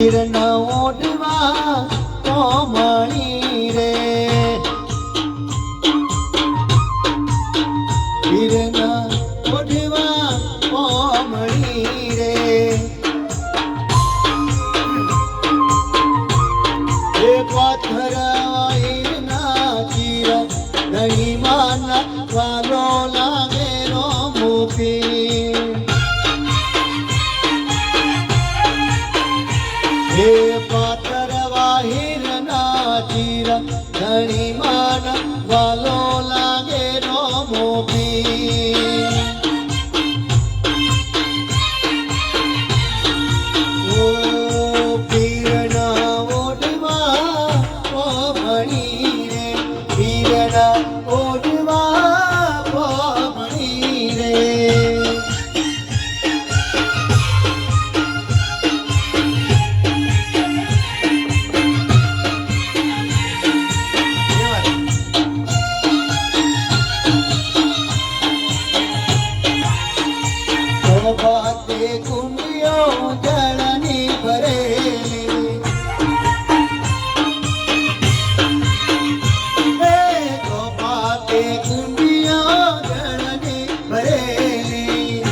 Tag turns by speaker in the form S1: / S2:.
S1: વીરના ઓઢવા કોમળી રે, વીરના ઓઢવા કોમળી રે, એક પાથર વીરના ચીર દહીંમાં નાખવાનો લાગેલો મૂકી, હે પાતર વાહિરના ચીર ધણીમાં વાલો લાગે નો મોભી, ઓ પીરના ઓઢવા કોમળી રે, પીરના ઓઢવા કોમળી રે, બાતે કુંડિયો જળની ભરેલી, તો બાતે કુંડિયો જળની ભરેલી,